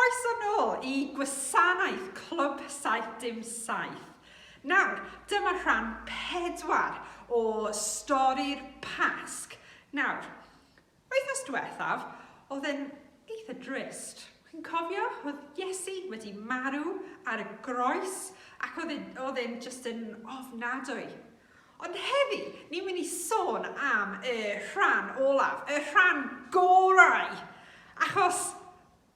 Croeso nôl I gwasanaeth Clwb 707. Nawr, dyma rhan 4 o stori'r Pasg. Nawr, wythnos diwethaf, oedd e'n eitha drist. Chi'n cofio, oedd Iesu wedi marw ar y groes ac oedd e'n just yn ofnadwy. Ond heddi, ni'n mynd I sôn am y rhan olaf, y rhan gorau. Achos,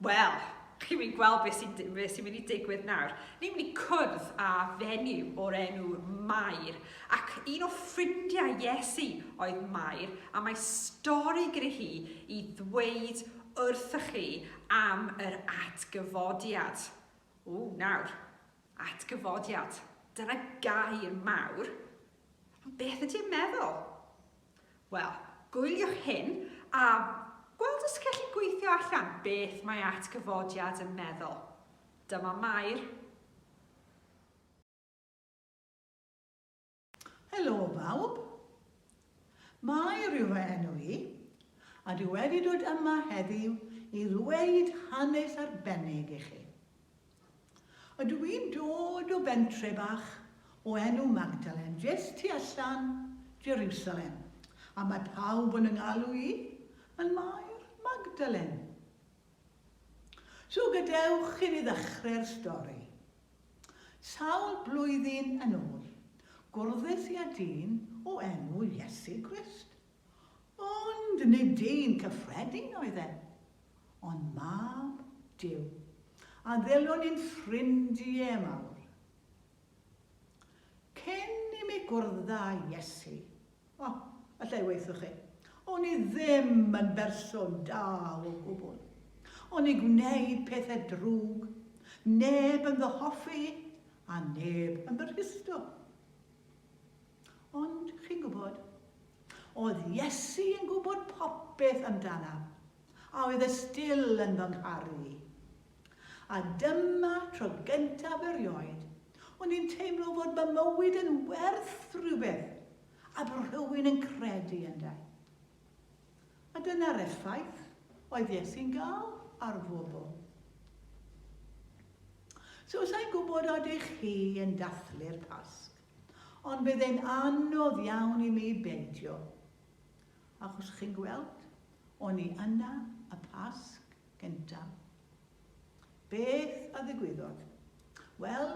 wel, chi'n mynd I gweld beth sy'n mynd I digwydd nawr. Ni'n mynd I cwrdd â fenyw o'r enw Mair. Ac un o ffrindiau Iesu oedd Mair, a mae stori gyda hi I ddweud wrthych chi am yr Atgyfodiad. Nawr, Atgyfodiad. Dyna gair mawr. Beth ydy'n meddwl? Wel, gwyliwch hyn a gweld os gallu gweithio allan beth mae Atgyfodiad yn meddwl. Dyma Mair. Helo bawb. Mair yw fy enw I, a dwi wedi dod yma heddiw I ddweud hanes arbennig I chi. A dwi'n dod o bentre bach o enw Magdalen, jyst tu allan Jerusalem. A mae pawb yn ynghalw I yn Mair Magdalen. So gadewch I ni ddechrau'r stori. Sawl blwyddyn yn ôl, gwrddais I â dyn o enw Iesu Grist. Ond nid dyn cyffredin oedd e, ond mab Duw. A ddylwn ni'n ffrindiau mawr. Cyn I mi gwrdda Iesu, allai weithwch chi, o'n I ddim yn berson da o gwbl. O'n I gwneud pethau drwg, neb yn ddyhoffi a neb yn byrhysto. Ond chi'n gwybod, oedd Iesu yn gwybod popeth amdana, a oedd y still yn fy ngharu I. A dyma tro gyntaf erioed, o'n i'n teimlo fod fy mywyd yn werth rhywbeth, a bod rhywun yn credu ynddo. A dyna'r effaith oedd Iesu'n gael ar bobl. So sa'n gwybod odych chi yn dathlu'r Pasg, ond byddai'n anodd iawn I mi beidio. Achos chi'n gweld, o'n I yna y Pasg gyntaf. Beth a ddigwyddodd? Wel,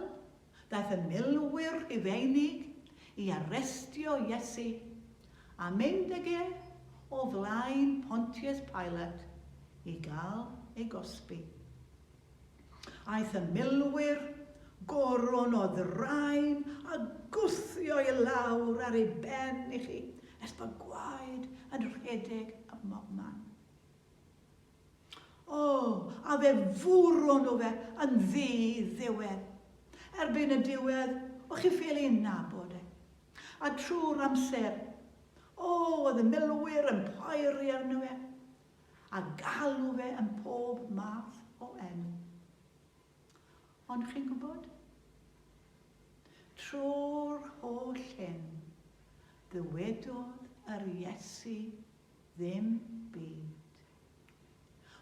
daeth y milwyr Rhufeinig I arestio Iesu a mynd ag e o flaen Pontius Pilate I gael ei gosbi. Aeth y milwyr goron o ddraen a gwthio I lawr ar ei ben I chi, nes bod gwaed yn rhedeg ym mobman. A fe fwron o fe yn ddiwedd. Erbyn y diwedd, o'ch chi ffili nabod e. A trwy'r amser, oedd y milwyr yn poeri arno fe, a galw fe yn pob math o enw. Ond chi'n gwybod? Trwy'r holl hyn, ddywedodd yr Iesu ddim byd.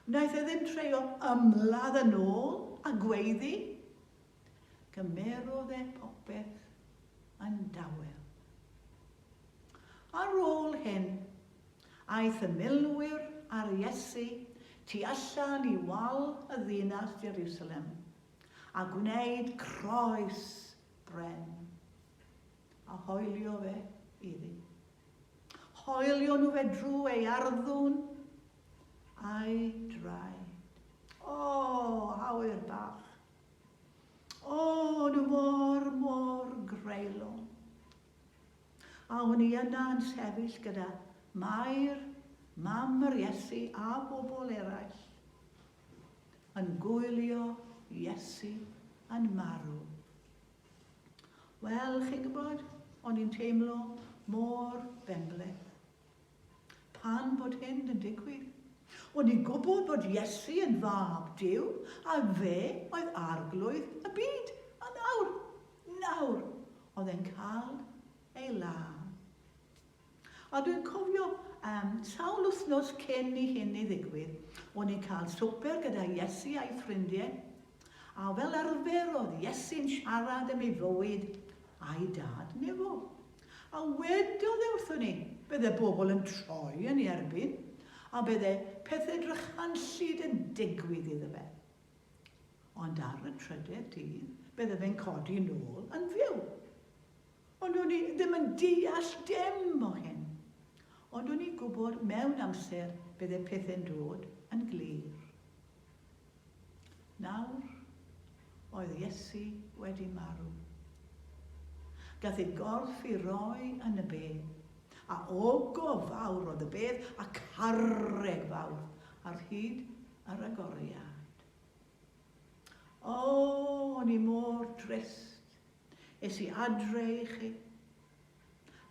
Wnaeth e ddim treio ymladd yn ôl a gweiddi, gymerodd e popeth yn dawel. Ar ôl hyn, aeth y milwyr ar Iesu tu allan I wal y ddinas Jerusalem, a gwneud croes bren, a hoelio fe iddi. Hoelio nhw fe drwy ei arddwn a'i draed. Awyr bach. Nhw mor greulon. A o'n I yna yn sefyll gyda Mair, mam yr Iesu a bobl eraill, yn gwylio Iesu yn marw. Wel, chi'n gwybod, o'n i'n teimlo mor benbleth. Pan bod hyn yn digwydd? O'n i'n gwybod bod Iesu yn fab Duw, a fe oedd arglwydd y byd. A nawr, oedd e'n cael ei ladd. A dwi'n cofio Sawl wythnos cyn i hyn i ddigwydd, o'n i'n cael swper gyda Iesu a'i ffrindiau, a fel arfer oedd Iesu'n siarad am ei fywyd a'i dad nefo. A wedodd e wrthon ni, bydde bobl yn troi yn ei erbyn, a bydde pethau drychanllyd yn digwydd iddo fe. Ond ar y trydydd dydd, bydde fe'n codi nôl yn fyw. Ond o'n i ddim yn deall dim o hyn. Ond o'n i'n gwybod mewn amser bydde pethau'n dod yn glir. Nawr, oedd Iesu wedi marw. Gath ei gorff i roi yn y bedd, a ogo fawr oedd y bedd a carreg fawr ar hyd yr agoriad. O, o'n i mor trist. Es i adre i chi.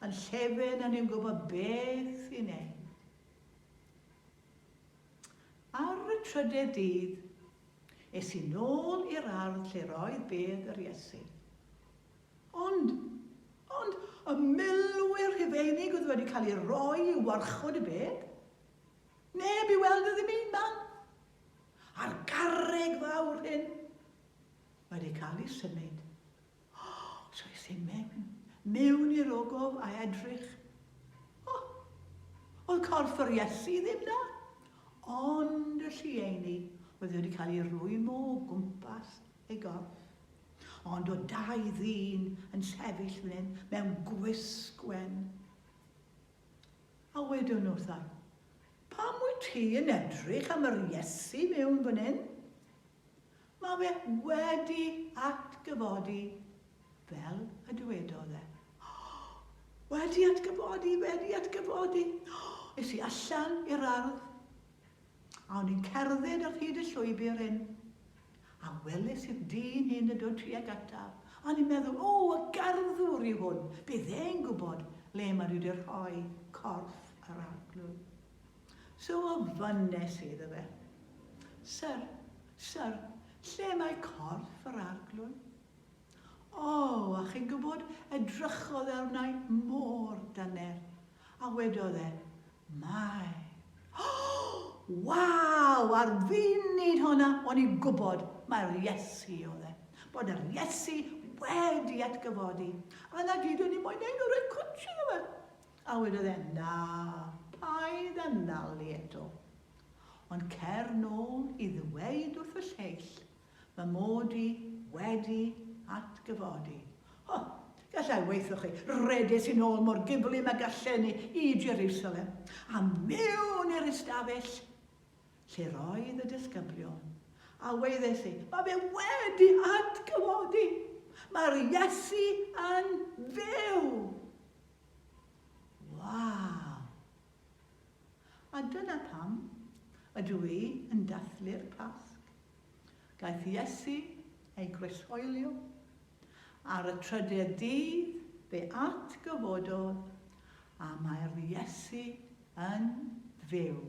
Yn llefen o'n i'n gwybod beth i wneud. Ar y trydydd dydd, es i nôl i'r ardd lle roedd bedd yr Iesu. Ond y milwyr Rhufeinig oedd wedi cael ei roi i warchod y bedd. Neb i weld y ddim un man. A'r garreg fawr hyn wedi cael ei symud. So es i mewn i'r ogof a edrych. Oedd corff yr Iesu ddim na. Ond y llieni oedd wedi cael ei rwymo o gwmpas ei gorff. Ond o dau ddyn yn sefyll fan mewn gwisgwen. A wedwn nhw wrthai, pam wyt ti yn edrych am yr Iesu mewn fan hyn? Mae fe wedi atgyfodi fel y dywedodd e. Wedi atgyfodi. Es i allan i'r ardd, a o'n i'n cerdded ar hyd y llwybr hyn. A weles i'r dyn hyn yn dod tuag ataf. A ni'n meddwl, y garddwr yw hwn. Bydd e'n gwybod le mae wedi rhoi corff yr arglwydd. So o fynes iddo fe. Sir, lle mae corff yr arglwydd? A chi'n gwybod, edrychodd arnau mor dyner. A wedodd e, mae. Waw, ar funud hwnna, o'n i'n gwybod mae'r Iesu oedd e. Bod yr Iesu wedi atgyfodi. A na gyd o'n i moyn ein o'r cwtsi o fe. A wedodd e, na, paid analu eto. Ond cer nôl i ddweud wrth y lleill, fy mod i wedi atgyfodi. Gallai weithio chi, redes i nôl mor gyflym a gallen ni i Jerusalem. A mewn i'r ystafell, lle roedd y disgyblion. A weiddes i, mae fe wedi atgyfodi. Mae'r Iesu yn fyw. Waw. A dyna pam ydw i yn dathlu'r Pasg. Gaeth Iesu ei croeshoelio. Ar y trydydd dydd fe atgyfododd, a mae'r Iesu yn fyw.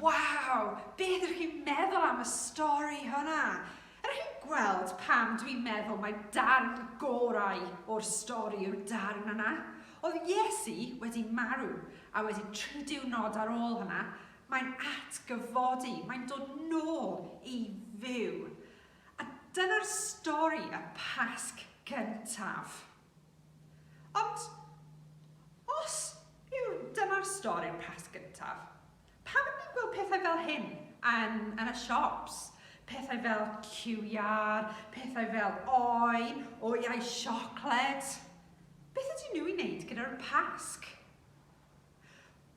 Waw, beth ydych chi'n meddwl am y stori hwnna? Ydych chi'n gweld pam dwi'n meddwl mae darn gorau o'r stori yw'r darn yna? Oedd Iesu wedi marw, a wedi 3 diwrnod ar ôl hynna, mae'n atgyfodi, mae'n dod nôl i fyw. A dyna'r stori y Pasg gyntaf. Ond, os dyna'r stori'r Pasg gyntaf, pam ydyn ni'n gweld pethau fel hyn yn y siops? Pethau fel ciwiar, pethau fel oiau siocled. Beth ydyn nhw i wneud gyda'r Pasg?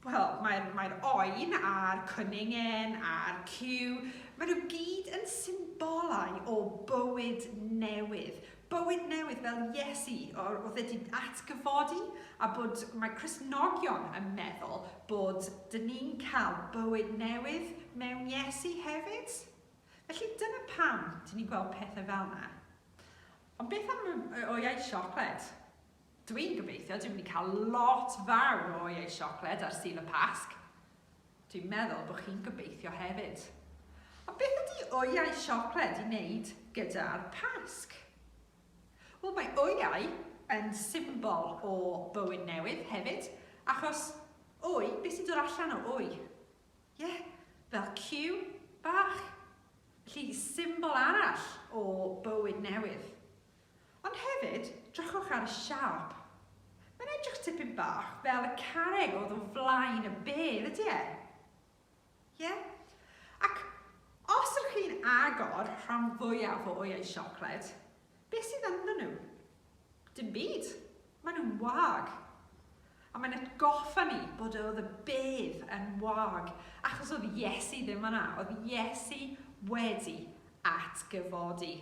Wel, mae'r oen a'r cwningen a'r ciw, maen nhw gyd yn symbolau o bywyd newydd. Bywyd newydd fel Iesu oedd wedi atgyfodi, a bod mae Cristnogion yn meddwl bod dyn ni'n cael bywyd newydd mewn Iesu hefyd. Felly dyna pam dyn ni'n gweld pethau fel yna. Ond beth am oiau siocled? Dwi'n gobeithio dwi'n mynd i cael lot fawr o oiau siocled ar Sul y Pasg. Dwi'n meddwl bod chi'n gobeithio hefyd. A beth ydy oiau siocled i wneud gyda'r Pasg? Wel, mae oiau yn symbol o bywyd newydd hefyd, Achos wy, beth sy'n dod allan o wy? Ie, fel Q bach. Felly symbol arall o bywyd newydd. Ond hefyd, drychwch ar y siarp. Mae'n edrych tipyn bach fel y carreg oedd o flaen y bedd, ydy e? Ie? Ac os ydych chi'n agor rhan fwyaf o wyau siocled, beth sydd ynddyn nhw? Dim byd. Maen nhw'n wag. A mae'n atgoffa ni bod oedd y bedd yn wag, achos oedd Iesu ddim yna. Oedd Iesu wedi atgyfodi.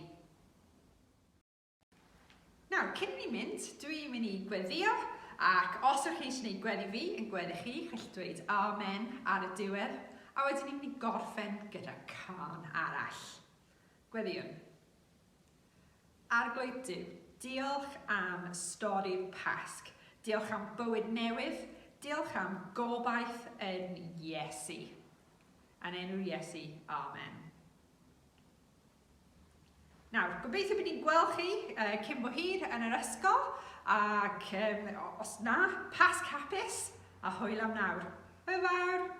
Nawr, cyn ni mynd, dwi'n mynd i gweddio, ac os ydych chi eisiau gwneud gweddi fi yn gweddi chi, chi'n dweud amen ar y diwedd, a wedyn ni'n mynd i gorffen gyda can arall. Gweddiwn. Arglwydd Duw, diolch am stori'r Pasg. Diolch am bywyd newydd. Diolch am gobaith yn Iesu. Yn enw Iesu, amen. Nawr, gobeithio bod ni'n gweld chi cyn bo hir yn yr ysgol, ac os na, Pasg hapus, a hwyl am nawr. Hwyl fawr!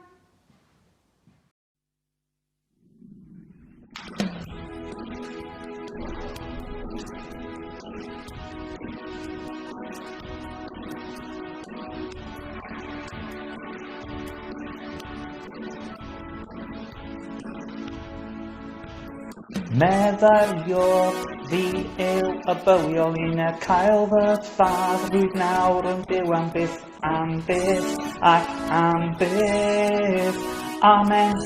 Meddyliwr fi yw y bywiol un e cael fy lladd rwy'n nawr yn byw am byth ac am byth. Amen.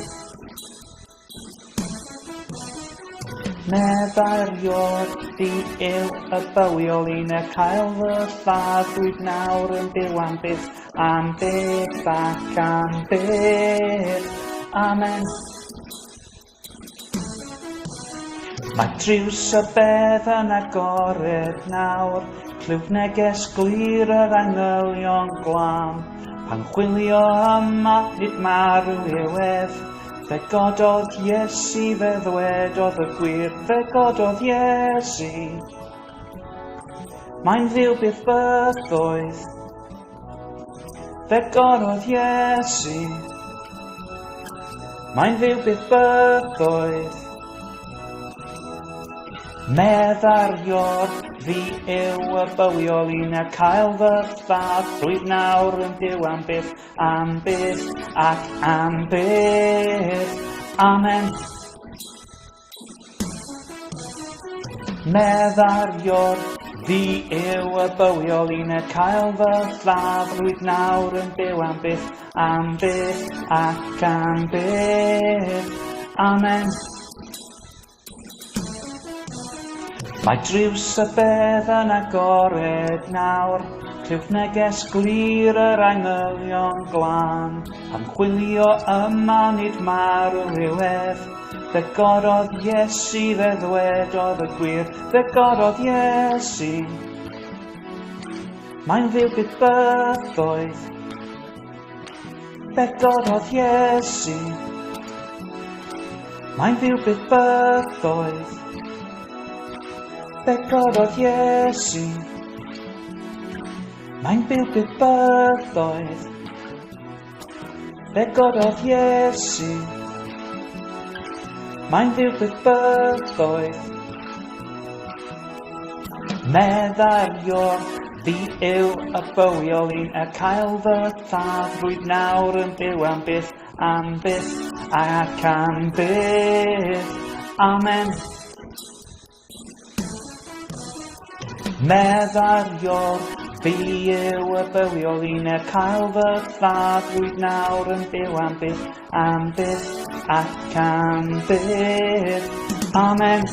Meddyliwr fi yw y bywiol un e cael fy lladd rwy'n nawr yn byw am byth ac am byth. Amen. Mae driws y bedd yn agored nawr, clywf neges glir yr angylion glam. Pan chwilio yma, nid marw ewedd, fe gododd Iesu fe ddwedodd y gwir, fe gododd Iesu. Mae'n ddiw byth bythoedd, fe gododd Iesu. Mae'n ddiw byth bythoedd. Meddyliwr fi yw y bywiol un e cael fy lladd rwy'n nawr yn byw am byth ac am byth. Amen. Meddyliwr fi yw y bywiol un e cael fy lladd rwy'n nawr yn byw am byth ac am byth. Amen. Mae driws y bedd yn agored nawr, clywf neges glir yr angylion glan. Am chwilio yma nid marw rywedd, fe gododd Iesu fe ddwedodd y gwir, fe gododd Iesu. Mae'n ddiw byth bythoedd, fe gododd Iesu. Mae'n ddiw byth bythoedd, fe gododd Iesu. Mae'n byw byth bythoedd, fe gododd Iesu. Mae'n byw byth bythoedd. Meddyliwr fi yw y bywiol un e cael fy lladd rwy'n nawr yn byw am byth ac am byth. Amen. Meddyliwr fi yw y bywiol un e cael fy lladd rwy'n nawr yn byw am byth ac am byth. Amen.